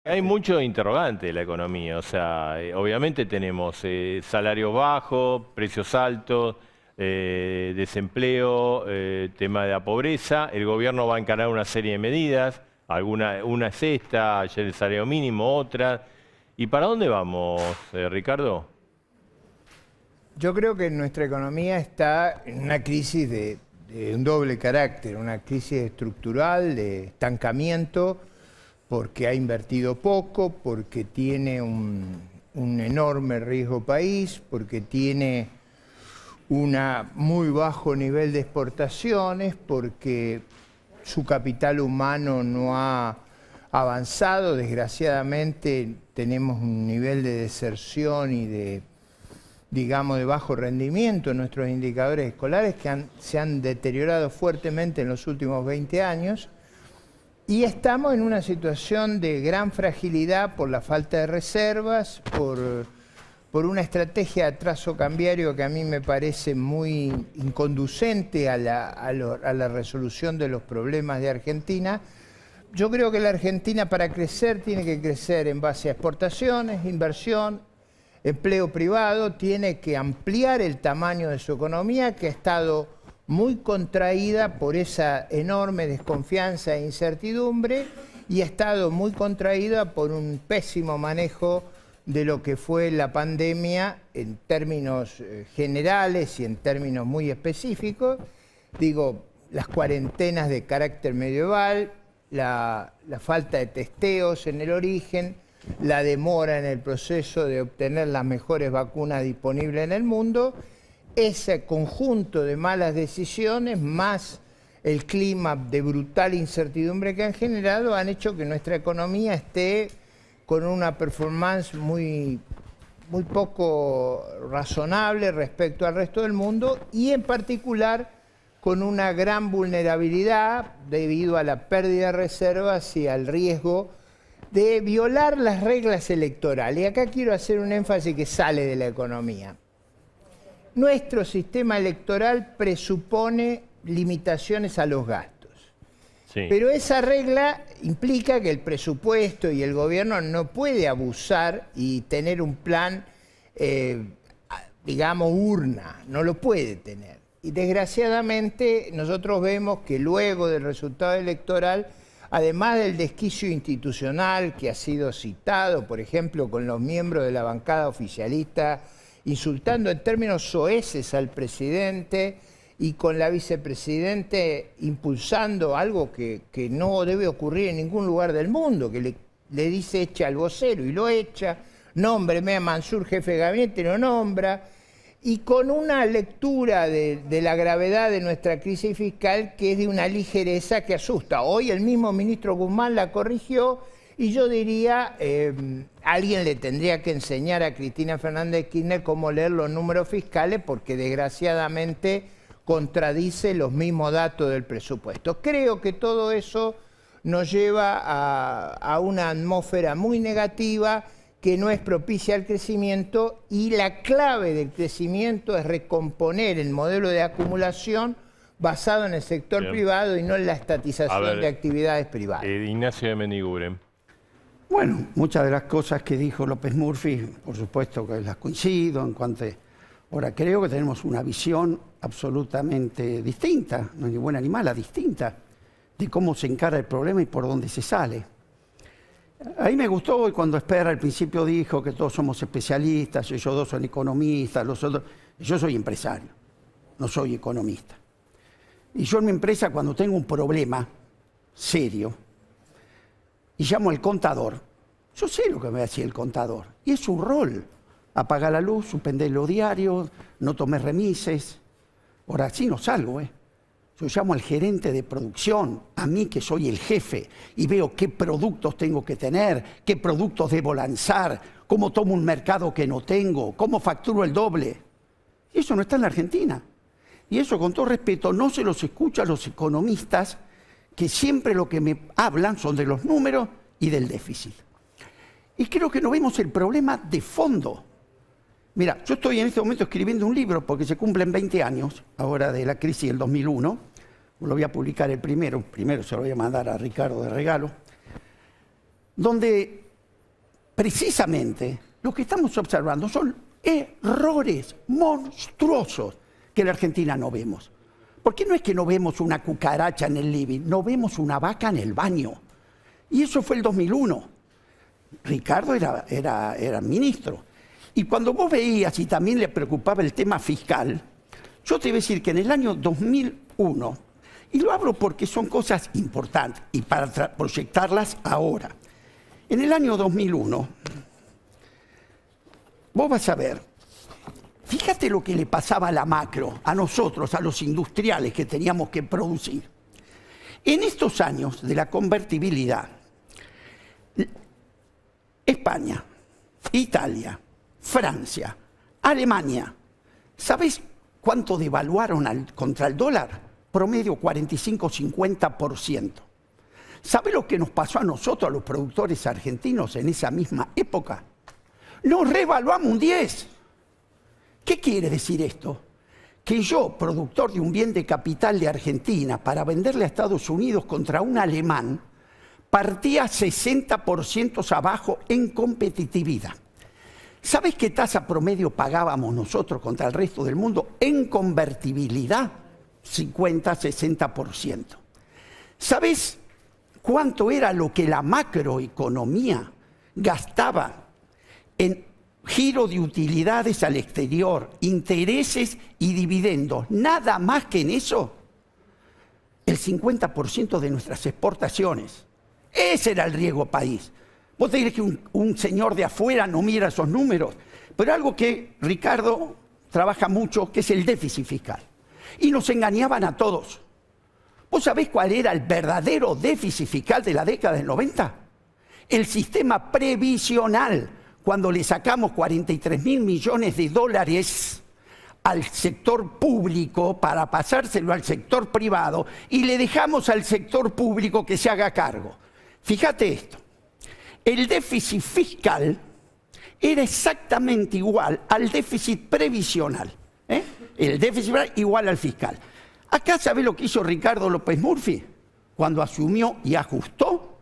Hay mucho interrogante en la economía, o sea, obviamente tenemos salarios bajos, precios altos, desempleo, tema de la pobreza. El gobierno va a encarar una serie de medidas, una es esta, ayer el salario mínimo, otra. ¿Y para dónde vamos, Ricardo? Yo creo que nuestra economía está en una crisis de un doble carácter, una crisis estructural, de estancamiento, porque ha invertido poco, porque tiene un enorme riesgo país, porque tiene un muy bajo nivel de exportaciones, porque su capital humano no ha avanzado. Desgraciadamente tenemos un nivel de deserción y de bajo rendimiento en nuestros indicadores escolares que se han deteriorado fuertemente en los últimos 20 años. Y estamos en una situación de gran fragilidad por la falta de reservas, por una estrategia de atraso cambiario que a mí me parece muy inconducente a la resolución de los problemas de Argentina. Yo creo que la Argentina, para crecer, tiene que crecer en base a exportaciones, inversión, empleo privado, tiene que ampliar el tamaño de su economía, que ha estado muy contraída por esa enorme desconfianza e incertidumbre, y ha estado muy contraída por un pésimo manejo de lo que fue la pandemia en términos generales y en términos muy específicos. Digo, las cuarentenas de carácter medieval, la falta de testeos en el origen, la demora en el proceso de obtener las mejores vacunas disponibles en el mundo. Ese conjunto de malas decisiones, más el clima de brutal incertidumbre que han generado, han hecho que nuestra economía esté con una performance muy poco razonable respecto al resto del mundo, y en particular con una gran vulnerabilidad debido a la pérdida de reservas y al riesgo de violar las reglas electorales. Y acá quiero hacer un énfasis que sale de la economía. Nuestro sistema electoral presupone limitaciones a los gastos. Sí. Pero esa regla implica que el presupuesto y el gobierno no puede abusar y tener un plan, digamos, urna, no lo puede tener. Y desgraciadamente nosotros vemos que luego del resultado electoral, además del desquicio institucional que ha sido citado, por ejemplo, con los miembros de la bancada oficialista insultando en términos soeces al presidente, y con la vicepresidente impulsando algo que no debe ocurrir en ningún lugar del mundo, que le dice echa al vocero y lo echa, nómbreme a Mansur jefe de gabinete, lo nombra, y con una lectura de la gravedad de nuestra crisis fiscal que es de una ligereza que asusta. Hoy el mismo ministro Guzmán la corrigió, y yo diría, alguien le tendría que enseñar a Cristina Fernández de Kirchner cómo leer los números fiscales, porque desgraciadamente contradice los mismos datos del presupuesto. Creo que todo eso nos lleva a una atmósfera muy negativa que no es propicia al crecimiento, y la clave del crecimiento es recomponer el modelo de acumulación basado en el sector privado y no en la estatización de actividades privadas. Ignacio de Mendiguren. Bueno, muchas de las cosas que dijo López Murphy, por supuesto que las coincido en cuanto a... Ahora, creo que tenemos una visión absolutamente distinta, no es ni buena ni mala, distinta, de cómo se encara el problema y por dónde se sale. Ahí me gustó cuando Esper al principio dijo que todos somos especialistas, ellos dos son economistas, los otros... Yo soy empresario, no soy economista. Y yo en mi empresa, cuando tengo un problema serio y llamo al contador, yo sé lo que me va a decir el contador, y es su rol. Apagar la luz, suspender los diarios, no tomé remises. Ahora, así no salgo, Yo llamo al gerente de producción, a mí que soy el jefe, y veo qué productos tengo que tener, qué productos debo lanzar, cómo tomo un mercado que no tengo, cómo facturo el doble. Y eso no está en la Argentina. Y eso, con todo respeto, no se los escucha a los economistas, que siempre lo que me hablan son de los números y del déficit. Y creo que no vemos el problema de fondo. Mira, yo estoy en este momento escribiendo un libro porque se cumplen 20 años ahora de la crisis del 2001. Lo voy a publicar el primero se lo voy a mandar a Ricardo de regalo, donde precisamente lo que estamos observando son errores monstruosos que en la Argentina no vemos. Porque no es que no vemos una cucaracha en el living, no vemos una vaca en el baño. Y eso fue el 2001. Ricardo era ministro. Y cuando vos veías y también le preocupaba el tema fiscal, yo te iba a decir que en el año 2001, y lo hablo porque son cosas importantes y para proyectarlas ahora. En el año 2001, vos vas a ver, fíjate lo que le pasaba a la macro, a nosotros, a los industriales que teníamos que producir. En estos años de la convertibilidad, España, Italia, Francia, Alemania, ¿sabés cuánto devaluaron contra el dólar? Promedio 45-50%. ¿Sabe lo que nos pasó a nosotros, a los productores argentinos, en esa misma época? Nos revaluamos un 10%. ¿Qué quiere decir esto? Que yo, productor de un bien de capital de Argentina, para venderle a Estados Unidos contra un alemán, partía 60% abajo en competitividad. ¿Sabes qué tasa promedio pagábamos nosotros contra el resto del mundo en convertibilidad? 50-60%. ¿Sabes cuánto era lo que la macroeconomía gastaba en giro de utilidades al exterior, intereses y dividendos? Nada más que en eso, el 50% de nuestras exportaciones. Ese era el riesgo país. Vos te dirás que un señor de afuera no mira esos números, pero algo que Ricardo trabaja mucho, que es el déficit fiscal. Y nos engañaban a todos. ¿Vos sabés cuál era el verdadero déficit fiscal de la década del 90? El sistema previsional, cuando le sacamos 43.000 millones de dólares al sector público para pasárselo al sector privado y le dejamos al sector público que se haga cargo. Fíjate esto, el déficit fiscal era exactamente igual al déficit previsional. El déficit igual al fiscal. Acá, ¿sabe lo que hizo Ricardo López Murphy cuando asumió y ajustó?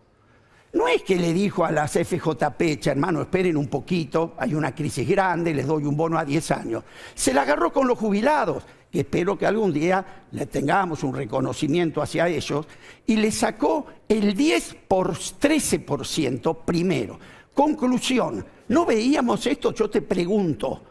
No es que le dijo a las FJP, hermano, esperen un poquito, hay una crisis grande, les doy un bono a 10 años. Se la agarró con los jubilados, que espero que algún día le tengamos un reconocimiento hacia ellos, y le sacó el 10 por 13% primero. Conclusión, ¿no veíamos esto? Yo te pregunto,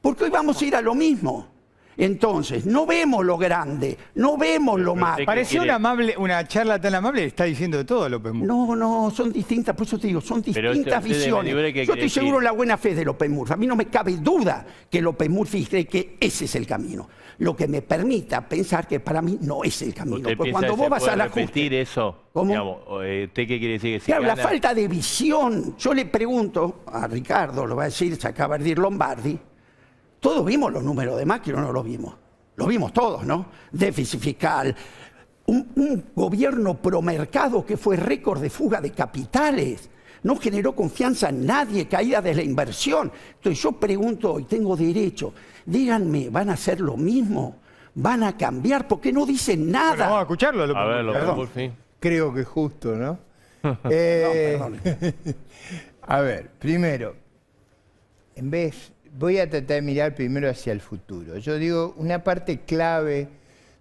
porque hoy vamos a ir a lo mismo. Entonces, no vemos lo grande, no vemos lo malo. Pareció una charla tan amable, está diciendo de todo López Murphy. No, son distintas, por eso te digo, son distintas visiones. Yo estoy seguro en la buena fe de López Murphy. A mí no me cabe duda que López Murphy cree que ese es el camino. Lo que me permita pensar que para mí no es el camino. ¿Usted Porque piensa cuando que vos se vas puede al ajuste... repetir eso? ¿Cómo? Digamos, ¿usted qué quiere decir? Que si Claro, la gana... falta de visión. Yo le pregunto a Ricardo, lo va a decir, se acaba de decir Lombardi, todos vimos los números de Macri, ¿o no los vimos? Los vimos todos, ¿no? Déficit fiscal, un gobierno promercado que fue récord de fuga de capitales, no generó confianza en nadie, caída de la inversión. Entonces yo pregunto, y tengo derecho, díganme, ¿van a hacer lo mismo? ¿Van a cambiar? ¿Por qué no dicen nada? Bueno, vamos a escucharlo, López A ver, Murphy. López Murphy. Creo que es justo, ¿no? No, perdón. A ver, primero, voy a tratar de mirar primero hacia el futuro. Yo digo, una parte clave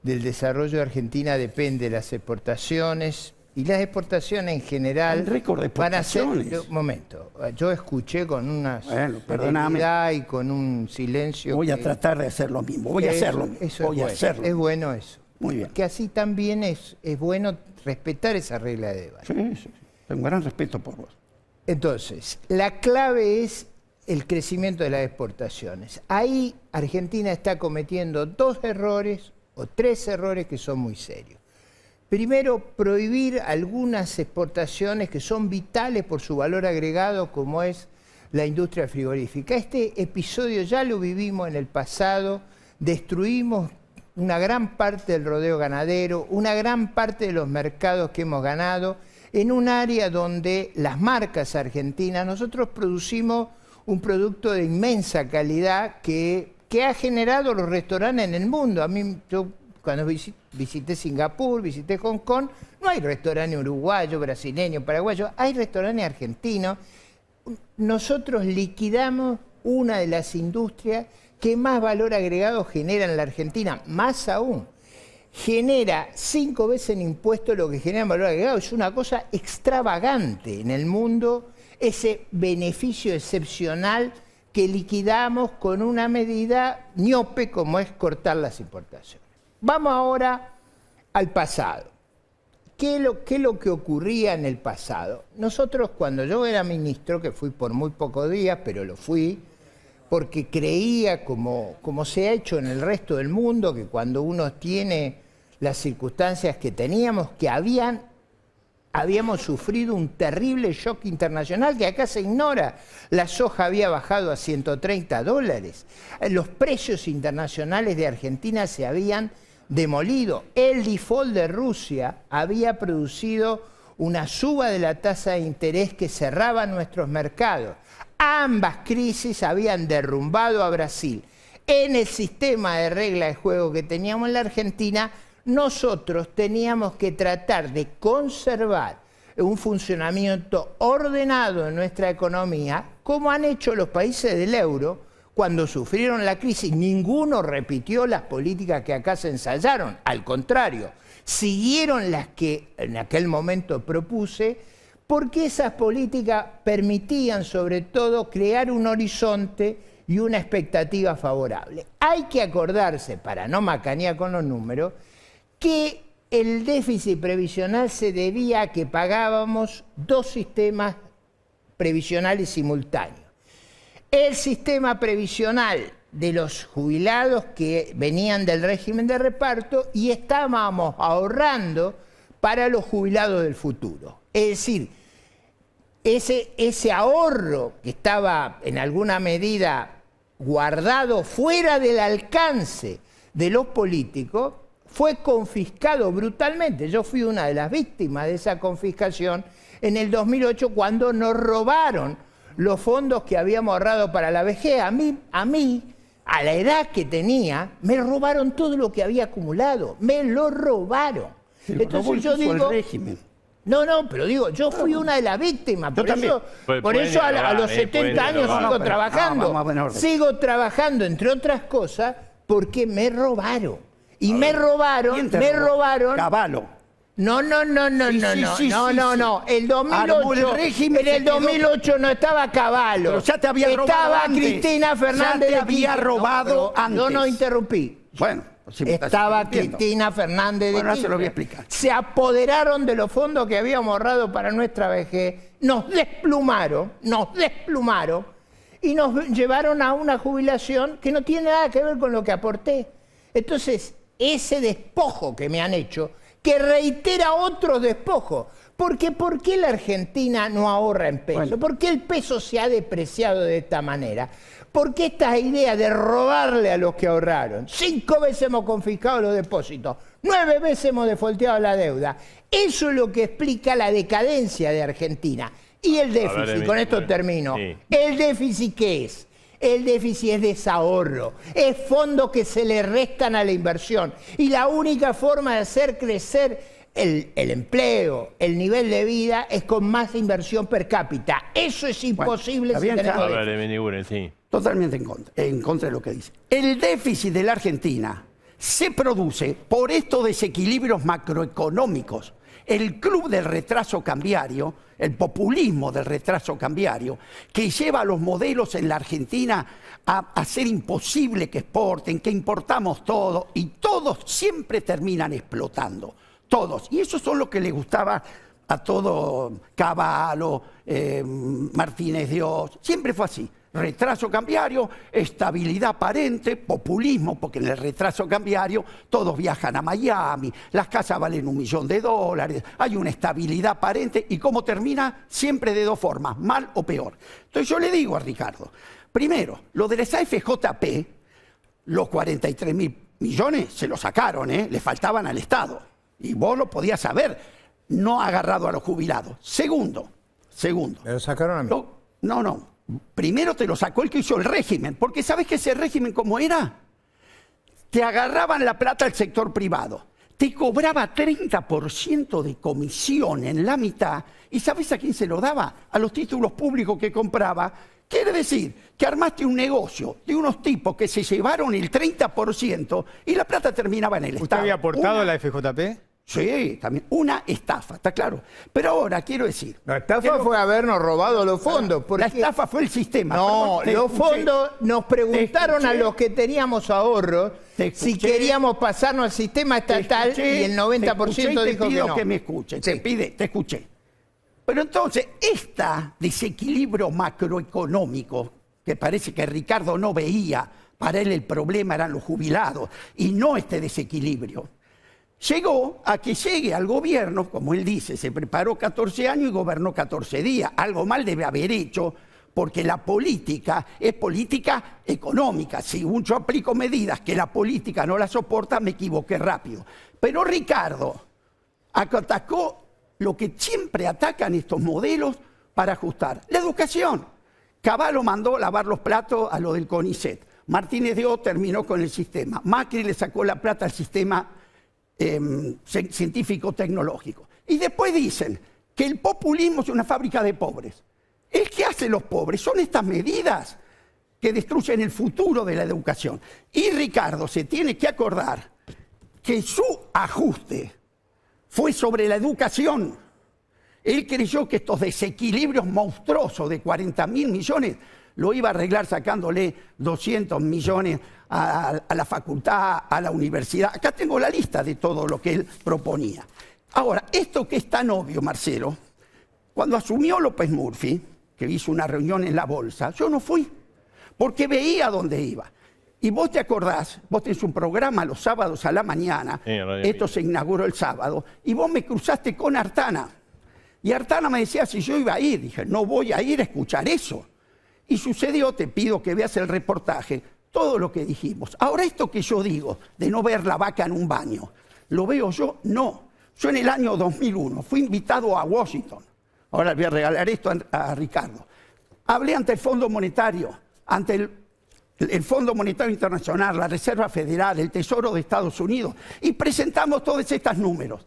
del desarrollo de Argentina depende de las exportaciones, y las exportaciones en general El récord de van a ser... exportaciones. Un momento, yo escuché con una Bueno, perdóname. serenidad y con un silencio... Voy a que- tratar de hacer lo mismo, voy a hacerlo. Eso Voy a hacerlo. es bueno eso. Muy bien. Que así también es bueno respetar esa regla de debate. Sí. Tengo gran respeto por vos. Entonces, la clave es el crecimiento de las exportaciones. Ahí Argentina está cometiendo 2 errores o 3 errores que son muy serios. Primero, prohibir algunas exportaciones que son vitales por su valor agregado, como es la industria frigorífica. Este episodio ya lo vivimos en el pasado, destruimos una gran parte del rodeo ganadero, una gran parte de los mercados que hemos ganado, en un área donde las marcas argentinas, nosotros producimos un producto de inmensa calidad que ha generado los restaurantes en el mundo. A mí, yo cuando visité Singapur, visité Hong Kong, no hay restaurante uruguayo, brasileño, paraguayo, hay restaurantes argentinos nosotros liquidamos una de las industrias que más valor agregado genera en la Argentina. Más aún, genera 5 veces en impuestos lo que genera en valor agregado. Es una cosa extravagante en el mundo, ese beneficio excepcional que liquidamos con una medida ñope como es cortar las importaciones. Vamos ahora al pasado. ¿Qué es lo que ocurría en el pasado? Nosotros, cuando yo era ministro, que fui por muy pocos días, pero lo fui, porque creía, como se ha hecho en el resto del mundo, que cuando uno tiene las circunstancias que teníamos, que habíamos sufrido un terrible shock internacional que acá se ignora. La soja había bajado a $130. Los precios internacionales de Argentina se habían demolido. El default de Rusia había producido una suba de la tasa de interés que cerraba nuestros mercados. Ambas crisis habían derrumbado a Brasil. En el sistema de reglas de juego que teníamos en la Argentina, nosotros teníamos que tratar de conservar un funcionamiento ordenado en nuestra economía, como han hecho los países del euro cuando sufrieron la crisis. Ninguno repitió las políticas que acá se ensayaron, al contrario, siguieron las que en aquel momento propuse, porque esas políticas permitían sobre todo crear un horizonte y una expectativa favorable. Hay que acordarse, para no macanear con los números, que el déficit previsional se debía a que pagábamos 2 sistemas previsionales simultáneos. El sistema previsional de los jubilados que venían del régimen de reparto, y estábamos ahorrando para los jubilados del futuro. Es decir, ese ahorro que estaba en alguna medida guardado fuera del alcance de los políticos, fue confiscado brutalmente. Yo fui una de las víctimas de esa confiscación en el 2008, cuando nos robaron los fondos que habíamos ahorrado para la vejez. A mí, a la edad que tenía, me robaron todo lo que había acumulado. Me lo robaron. Entonces yo digo, el régimen. No, pero digo, yo fui una de las víctimas. Por eso a los 70 años sigo trabajando. Sigo trabajando, entre otras cosas, porque me robaron. Y me robaron. Cavallo. No. El 2008, en el 2008 no estaba Cavallo. Pero ya te había robado estaba antes. Cristina Fernández. Ya te había robado antes. Yo no interrumpí. Bueno, si me estaba Cristina Fernández de Kirchner. Kirchner. Se lo voy a explicar. Se apoderaron de los fondos que habíamos ahorrado para nuestra vejez, nos desplumaron y nos llevaron a una jubilación que no tiene nada que ver con lo que aporté. Entonces, ese despojo que me han hecho, que reitera otros despojos. Porque ¿por qué la Argentina no ahorra en peso? Bueno. ¿Por qué el peso se ha depreciado de esta manera? ¿Por qué esta idea de robarle a los que ahorraron? 5 veces hemos confiscado los depósitos, 9 veces hemos defolteado la deuda. Eso es lo que explica la decadencia de Argentina. Y el déficit, con esto termino. Sí. ¿El déficit qué es? El déficit es desahorro, es fondos que se le restan a la inversión. Y la única forma de hacer crecer el empleo, el nivel de vida, es con más inversión per cápita. Eso es imposible si tenemos déficit. Totalmente en contra de lo que dice. El déficit de la Argentina se produce por estos desequilibrios macroeconómicos. El club del retraso cambiario, el populismo del retraso cambiario, que lleva a los modelos en la Argentina a hacer imposible que exporten, que importamos todo, y todos siempre terminan explotando. Todos. Y eso son lo que le gustaba a todo Cavallo, Martínez Dios. Siempre fue así. Retraso cambiario, estabilidad aparente, populismo, porque en el retraso cambiario todos viajan a Miami, las casas valen $1 millón, hay una estabilidad aparente, y ¿cómo termina? Siempre de 2 formas, mal o peor. Entonces yo le digo a Ricardo, primero, lo de las AFJP, los 43.000 millones se los sacaron, le faltaban al Estado, y vos lo podías saber, no ha agarrado a los jubilados. Segundo. ¿Me lo sacaron a mí? No. Primero te lo sacó el que hizo el régimen, porque ¿sabes que ese régimen cómo era? Te agarraban la plata al sector privado, te cobraba 30% de comisión en la mitad, y ¿sabes a quién se lo daba? A los títulos públicos que compraba. Quiere decir que armaste un negocio de unos tipos que se llevaron el 30% y la plata terminaba en el Estado. ¿Usted había aportado a la FJP? Sí, también. Una estafa, está claro. pero ahora quiero decir... La estafa fue habernos robado los fondos. La estafa fue el sistema. No, Perdón, te los escuché. fondos nos preguntaron a los que teníamos ahorros Te si escuché. queríamos pasarnos al sistema estatal y el 90% dijo te pido que no. que me escuchen. Sí. Te escuché. Pero entonces, este desequilibrio macroeconómico, que parece que Ricardo no veía, para él el problema eran los jubilados, y no este desequilibrio, llegó a que llegue al gobierno, como él dice, se preparó 14 años y gobernó 14 días. Algo mal debe haber hecho, porque la política es política económica. Si yo aplico medidas que la política no la soporta, me equivoqué rápido. Pero Ricardo atacó lo que siempre atacan estos modelos para ajustar. La educación. Cavallo mandó lavar los platos a lo del CONICET. Martínez de O terminó con el sistema. Macri le sacó la plata al sistema científico-tecnológico. Y después dicen que el populismo es una fábrica de pobres. El que hace los pobres son estas medidas que destruyen el futuro de la educación. Y Ricardo se tiene que acordar que su ajuste fue sobre la educación. Él creyó que estos desequilibrios monstruosos de 40.000 millones lo iba a arreglar sacándole 200 millones a la facultad, a la universidad. Acá tengo la lista de todo lo que él proponía. Ahora, esto que es tan obvio, Marcelo, cuando asumió López Murphy, que hizo una reunión en la Bolsa, yo no fui, porque veía dónde iba. Y vos te acordás, vos tenés un programa los sábados a la mañana, esto se inauguró el sábado, y vos me cruzaste con Artana. Y Artana me decía si yo iba a ir. Dije, no voy a ir a escuchar eso. Y sucedió, te pido que veas el reportaje, todo lo que dijimos. Ahora esto que yo digo, de no ver la vaca en un baño, ¿lo veo yo? No. Yo en el año 2001 fui invitado a Washington. Ahora le voy a regalar esto a Ricardo. Hablé ante el Fondo Monetario, ante el Fondo Monetario Internacional, la Reserva Federal, el Tesoro de Estados Unidos, y presentamos todos estos números.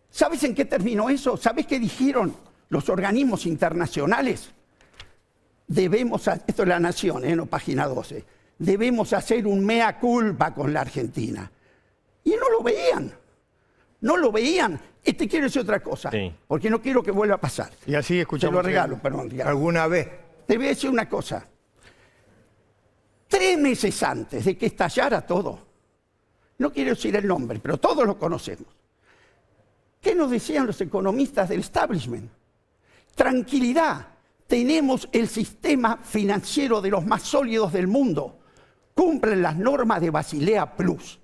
¿Sabes en qué terminó eso? ¿Sabes qué dijeron los organismos internacionales? Esto es La Nación, no página 12, debemos hacer un mea culpa con la Argentina. Y no lo veían, no lo veían. Te quiero decir otra cosa, sí, porque no quiero que vuelva a pasar. Y así escuchamos. Te lo regalo, perdón. Ricardo. ¿Alguna vez? Te voy a decir una cosa. 3 meses antes de que estallara todo, no quiero decir el nombre, pero todos lo conocemos, ¿qué nos decían los economistas del establishment? Tranquilidad, tenemos el sistema financiero de los más sólidos del mundo. Cumplen las normas de Basilea Plus.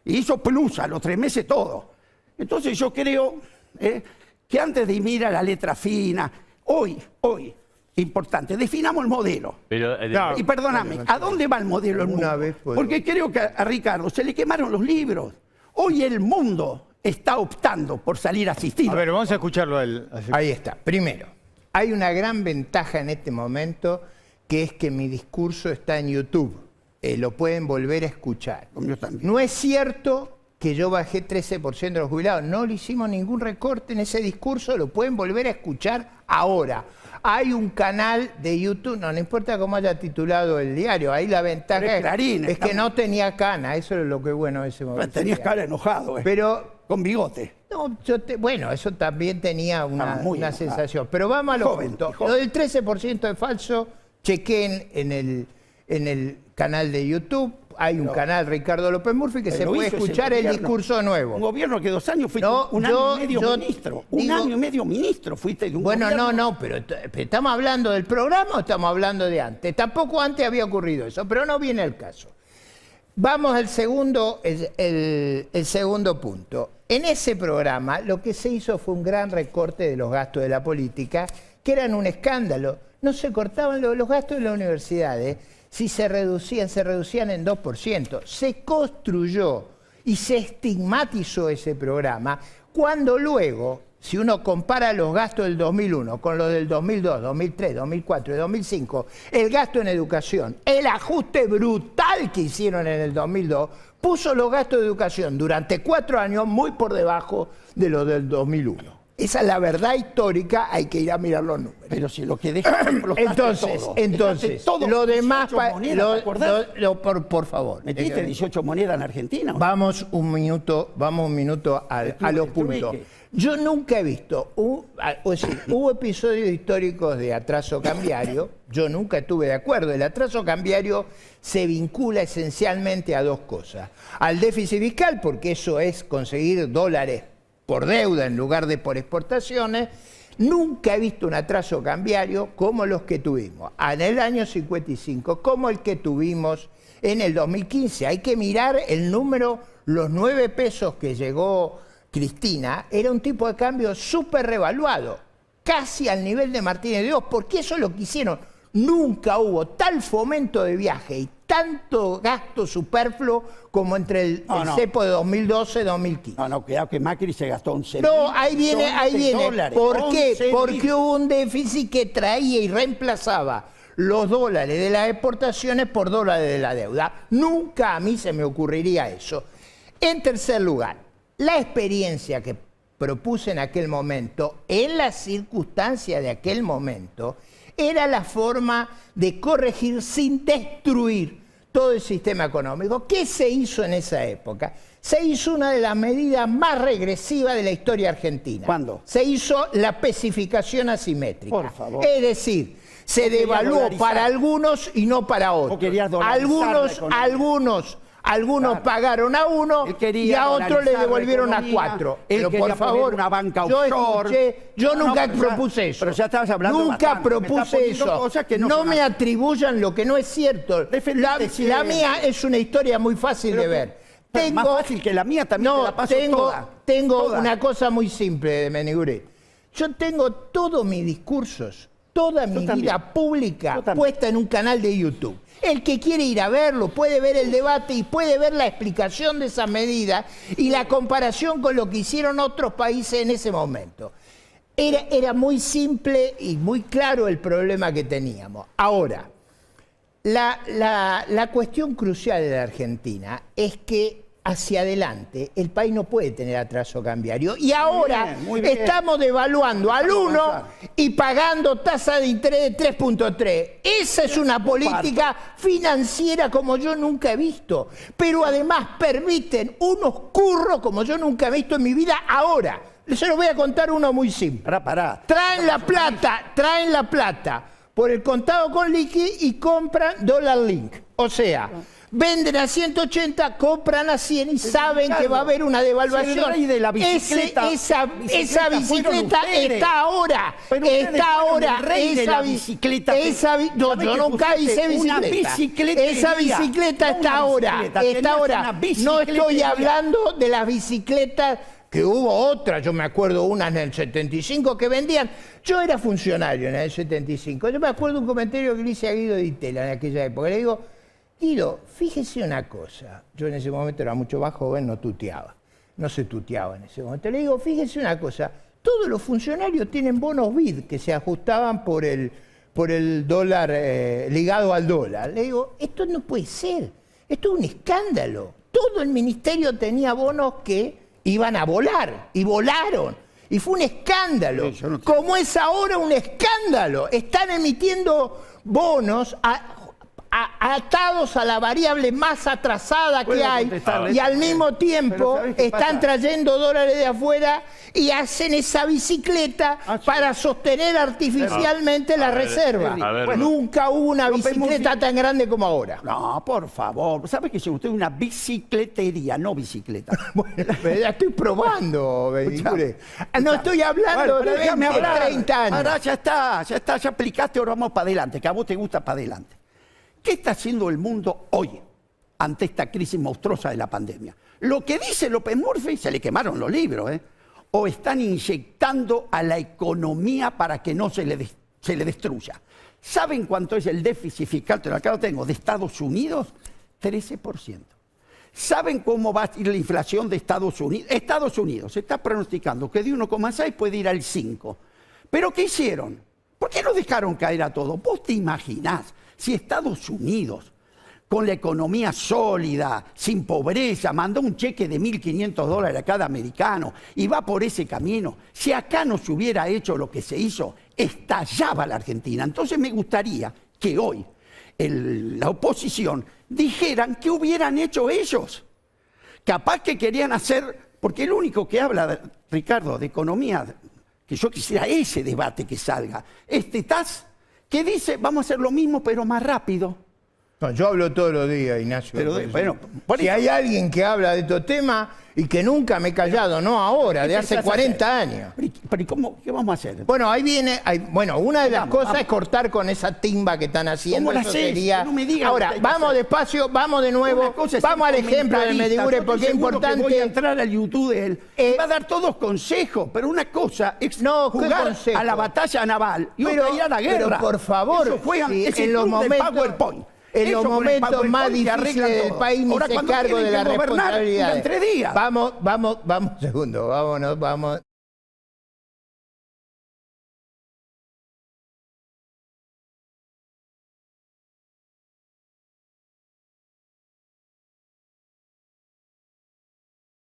Y hizo Plus a los 3 meses todo. Entonces yo creo que antes de mirar la letra fina, hoy, importante, definamos el modelo. Pero, y perdóname, ¿a dónde va el modelo del mundo? Porque creo que a Ricardo se le quemaron los libros. Hoy el mundo está optando por salir asistido. A ver, vamos a escucharlo a él. Ahí está. Primero, hay una gran ventaja en este momento, que es que mi discurso está en YouTube. Lo pueden volver a escuchar. Yo también. No es cierto que yo bajé 13% de los jubilados. No le hicimos ningún recorte en ese discurso. Lo pueden volver a escuchar ahora. Hay un canal de YouTube, no importa cómo haya titulado el diario, ahí la ventaja es que no tenía cana, eso es lo que es bueno en ese momento. Tenías cara enojado, pero con bigote. No, bueno, eso también tenía una sensación. Pero vamos a los puntos. Lo del 13% es falso, chequen en el canal de YouTube. Hay un canal, Ricardo López Murphy, que se puede escuchar el discurso nuevo. Un gobierno que 2 años fuiste un año y medio ministro. Un año y medio ministro fuiste de un gobierno. Bueno, pero ¿estamos hablando del programa o estamos hablando de antes? Tampoco antes había ocurrido eso, pero no viene el caso. Vamos al segundo, el segundo punto. En ese programa lo que se hizo fue un gran recorte de los gastos de la política, que eran un escándalo. No se cortaban los gastos de las universidades. Si se reducían en 2%. Se construyó y se estigmatizó ese programa, cuando luego si uno compara los gastos del 2001 con los del 2002, 2003, 2004 y 2005, el gasto en educación, el ajuste brutal que hicieron en el 2002, puso los gastos de educación durante 4 años muy por debajo de los del 2001. Esa es la verdad histórica, hay que ir a mirar los números. Pero si lo que dejaste Entonces, todo, lo demás, por favor. Metiste 18 monedas en Argentina. Vamos un minuto a los puntos. Yo nunca he visto, hubo episodios históricos de atraso cambiario, yo nunca estuve de acuerdo. El atraso cambiario se vincula esencialmente a 2 cosas. Al déficit fiscal, porque eso es conseguir dólares por deuda en lugar de por exportaciones. Nunca he visto un atraso cambiario como los que tuvimos en el año 55, como el que tuvimos en el 2015. Hay que mirar el número, los 9 pesos que llegó Cristina, era un tipo de cambio súper revaluado, casi al nivel de Martínez de Oz, porque eso es lo que hicieron. Nunca hubo tal fomento de viaje y tanto gasto superfluo como entre el cepo de 2012 y 2015. No, cuidado que Macri se gastó 11 No, ahí viene. dólares. ¿Por qué? Porque hubo un déficit que traía y reemplazaba los dólares de las exportaciones por dólares de la deuda. Nunca a mí se me ocurriría eso. En tercer lugar, la experiencia que propuse en aquel momento, en las circunstancias de aquel momento, era la forma de corregir sin destruir todo el sistema económico. ¿Qué se hizo en esa época? Se hizo una de las medidas más regresivas de la historia argentina. ¿Cuándo? Se hizo la especificación asimétrica. Por favor. Es decir, se devaluó para algunos y no para otros. Algunos pagaron a 1 y a otros le devolvieron a 4. Pero por favor, una banca offshore. Yo nunca propuse eso. Pero ya estabas hablando nunca propuse eso. No me atribuyan lo que no es cierto. La mía es una historia muy fácil de ver. Más fácil que la mía, también te la paso toda. Tengo una cosa muy simple de Meneguré. Yo tengo todos mis discursos, toda mi vida pública puesta en un canal de YouTube. El que quiere ir a verlo puede ver el debate y puede ver la explicación de esa medida y la comparación con lo que hicieron otros países en ese momento. Era muy simple y muy claro el problema que teníamos. Ahora, la cuestión crucial de la Argentina es que hacia adelante el país no puede tener atraso cambiario y ahora estamos devaluando al 1 y pagando tasa de interés de 3.3. Esa es una política financiera como yo nunca he visto, pero además permiten unos curros como yo nunca he visto en mi vida ahora. Se los voy a contar uno muy simple. Traen la plata por el contado con liqui y compran dólar link. O sea, venden a 180, compran a 100 y saben que va a haber una devaluación. Esa bicicleta está ahora. Está ahora. Yo nunca hice bicicleta. Esa bicicleta está ahora. No estoy hablando de las bicicletas que hubo otras. Yo me acuerdo unas en el 75 que vendían. Yo era funcionario en el 75. Yo me acuerdo un comentario que le hice a Guido Di Tella en aquella época. Le digo: Guido, fíjese una cosa. Yo en ese momento era mucho más joven, no tuteaba. No se tuteaba en ese momento. Le digo, fíjese una cosa. Todos los funcionarios tienen bonos BID que se ajustaban por el dólar, ligado al dólar. Le digo, esto no puede ser. Esto es un escándalo. Todo el ministerio tenía bonos que iban a volar. Y volaron. Y fue un escándalo. Como es ahora un escándalo. Están emitiendo bonos atados a la variable más atrasada que hay y al mismo tiempo están trayendo dólares de afuera y hacen esa bicicleta para sostener artificialmente la reserva. Nunca hubo una bicicleta tan grande como ahora. No, por favor. ¿Sabe que usted es una bicicletería, no bicicleta? Bueno, ya estoy probando, Benigure. No estoy hablando de 20, 30 años. Ahora ya está, ya aplicaste, ahora vamos para adelante, que a vos te gusta para adelante. ¿Qué está haciendo el mundo hoy ante esta crisis monstruosa de la pandemia? Lo que dice López Murphy, se le quemaron los libros, o están inyectando a la economía para que no se le destruya. ¿Saben cuánto es el déficit fiscal? Acá lo tengo, de Estados Unidos, 13%. ¿Saben cómo va a ir la inflación de Estados Unidos? Estados Unidos se está pronosticando que de 1,6 puede ir al 5. ¿Pero qué hicieron? ¿Por qué no dejaron caer a todo? ¿Vos te imaginás si Estados Unidos, con la economía sólida, sin pobreza, mandó un cheque de $1.500 a cada americano y va por ese camino? Si acá no se hubiera hecho lo que se hizo, estallaba la Argentina. Entonces me gustaría que hoy la oposición dijeran qué hubieran hecho ellos. Capaz que querían hacer, porque el único que habla, Ricardo, de economía, que yo quisiera ese debate que salga, TAS, que dice vamos a hacer lo mismo pero más rápido. No, yo hablo todos los días, Ignacio. Pero, bueno, si hay alguien que habla de estos temas y que nunca me he callado, no ahora, de hace 40 años. Pero ¿qué vamos a hacer? Bueno, ahí viene, bueno, una de las cosas es cortar con esa timba que están haciendo. ¿Cómo la Eso haces? sería... No me digas ahora, lo que hay que vamos hacer. despacio, vamos de nuevo, vamos al ejemplo del Medigure, porque es importante. Voy a entrar al YouTube de él. Va a dar todos consejos, pero una cosa es No, ¿qué jugar consejo? a la batalla naval y otra ir a la guerra. Pero por favor, Eso juegan, si ese en los club de momentos... PowerPoint. En los Eso con el momentos más PowerPoint te difíciles arreglan del todo. país me Ahora, hice cuando cargo de tienen la que gobernar, responsabilidad. duran 3 días. Vamos un segundo, vamos.